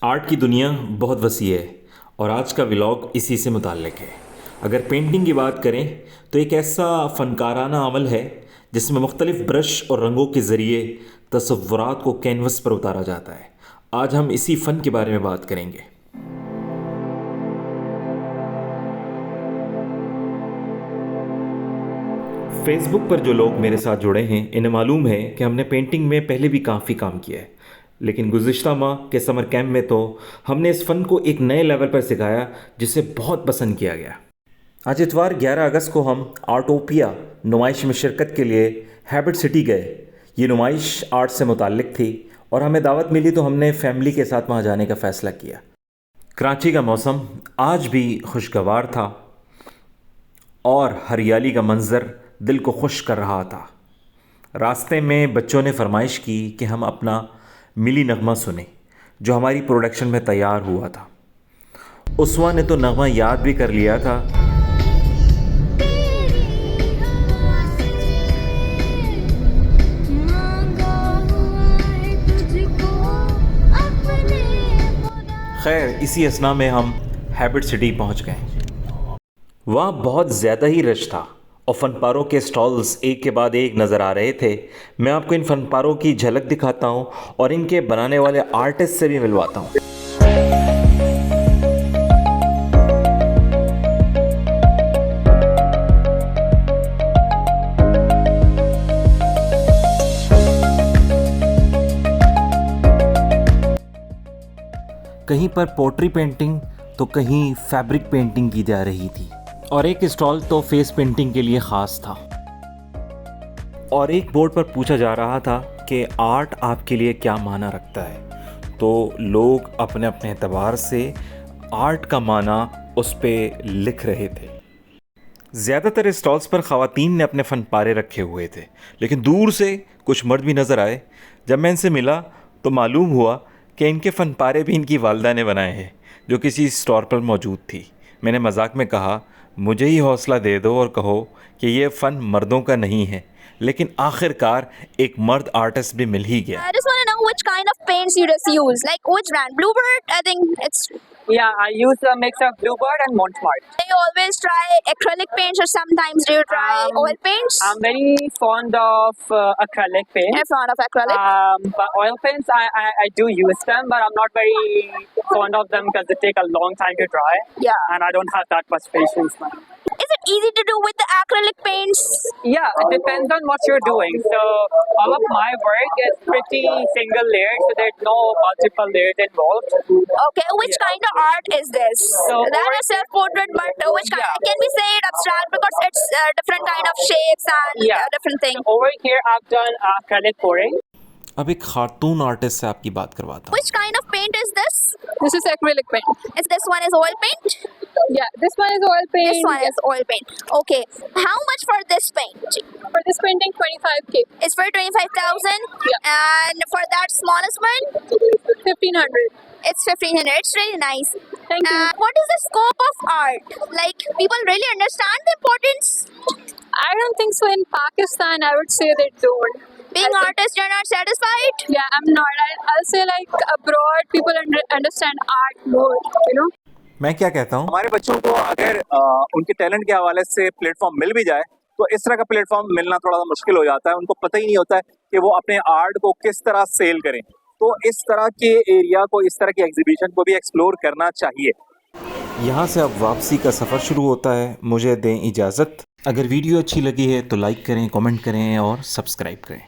Art की दुनिया बहुत वसी है और आज का व्लॉग इसी से मुताल्लिक है। अगर पेंटिंग की बात करें तो एक ऐसा फ़नकाराना अमल है जिसमें मुख्तलिफ़ ब्रश और रंगों के ज़रिए तसव्वुरात को कैनवस पर उतारा जाता है। आज हम इसी फ़न के बारे में बात करेंगे। फेसबुक पर जो लोग मेरे साथ जुड़े हैं इन्हें मालूम है कि हमने पेंटिंग में पहले भी काफ़ी काम किया है, लेकिन गुज़िश्ता माह के समर कैंप में तो हमने इस फ़न को एक नए लेवल पर सिखाया जिसे बहुत पसंद किया गया। आज इतवार 11 अगस्त को हम आर्टोपिया नुमाइश में शिरकत के लिए हैबिट सिटी गए। ये नुमाइश आर्ट से मुताल्लिक थी और हमें दावत मिली तो हमने फैमिली के साथ वहाँ जाने का फ़ैसला किया। कराची का मौसम आज भी खुशगवार था और हरियाली का मंज़र दिल को खुश कर रहा था। रास्ते में बच्चों ने फरमाइश की कि हम अपना मिली नगमा सुने जो हमारी प्रोडक्शन में तैयार हुआ था। उसवा ने तो नगमा याद भी कर लिया था। खैर इसी असना में हम हैबिट सिटी पहुंच गए। वहाँ बहुत ज़्यादा ही रश था और फ़नपारों के स्टॉल्स एक के बाद एक नज़र आ रहे थे। मैं आपको इन फ़नपारों की झलक दिखाता हूँ और इनके बनाने वाले आर्टिस्ट से भी मिलवाता हूँ। कहीं पर पोट्री पेंटिंग तो कहीं फैब्रिक पेंटिंग की जा रही थी और एक स्टॉल तो फेस पेंटिंग के लिए ख़ास था। और एक बोर्ड पर पूछा जा रहा था कि आर्ट आपके लिए क्या माना रखता है, तो लोग अपने अपने एतबार से आर्ट का माना उस पर लिख रहे थे। ज़्यादातर स्टॉल्स पर ख़वातीन ने अपने फ़नपारे रखे हुए थे, लेकिन दूर से कुछ मर्द भी नज़र आए। जब मैं इनसे मिला तो मालूम हुआ कि इनके फ़नपारे भी इनकी वालदा ने बनाए हैं जो किसी स्टोर पर मौजूद थी। मैंने मजाक में कहा, मुझे ही हौसला दे दो और कहो कि ये फ़न मर्दों का नहीं है, लेकिन आखिरकार एक मर्द आर्टिस्ट भी मिल ही गया। I just want to know which kind of paints you just use, like which brand? Bluebird, I think it's. Yeah, I use a mix of Bluebird and Montsmart. Do you always try acrylic paints or sometimes do you try oil paints? I'm very fond of acrylic paint. I'm fond of acrylic. But oil paints, I do use them, but I'm not very fond of them because they take a long time to dry. Yeah. And I don't have that much patience, man. Is it easy to do with the acrylic paints? Yeah, it depends on what you're doing. So all of my work is pretty single layered, so there's no multiple layers involved. Okay, which kind of art is this? So That is self-portrait, but which kind? Yeah. Can we say it abstract because it's different kind of shapes and different thing? So over here, I've done acrylic pouring. अब एक खातून artist से आपकी बात करवाता हूँ। Which kind of paint is this? This is acrylic paint. Is this one is oil paint? Yeah, this one is oil paint. This one is oil paint. Okay, how much for this paint? For this painting, 25K. It's for 25,000. Yeah. And for that smallest one, 1,500. it's 1,500. It's really nice. Thank you. What is the scope of art? Like people really understand the importance? I don't think so. In Pakistan, I would say they don't. Being artists, you're not satisfied? Yeah, I'm not. I'll say like abroad, people understand art more, you know. मैं क्या कहता हूँ, हमारे बच्चों को अगर उनके talent के हवाले से प्लेटफॉर्म मिल भी जाए तो इस तरह का प्लेटफॉर्म मिलना थोड़ा सा मुश्किल हो जाता है। उनको पता ही नहीं होता है कि वो अपने आर्ट को किस तरह सेल करें। तो इस तरह के एरिया को, इस तरह की एग्जीबिशन को भी एक्सप्लोर करना चाहिए। यहाँ से अब वापसी का सफ़र शुरू होता है। मुझे दें इजाज़त। अगर वीडियो अच्छी लगी है तो लाइक करें, कमेंट करें और सब्सक्राइब करें।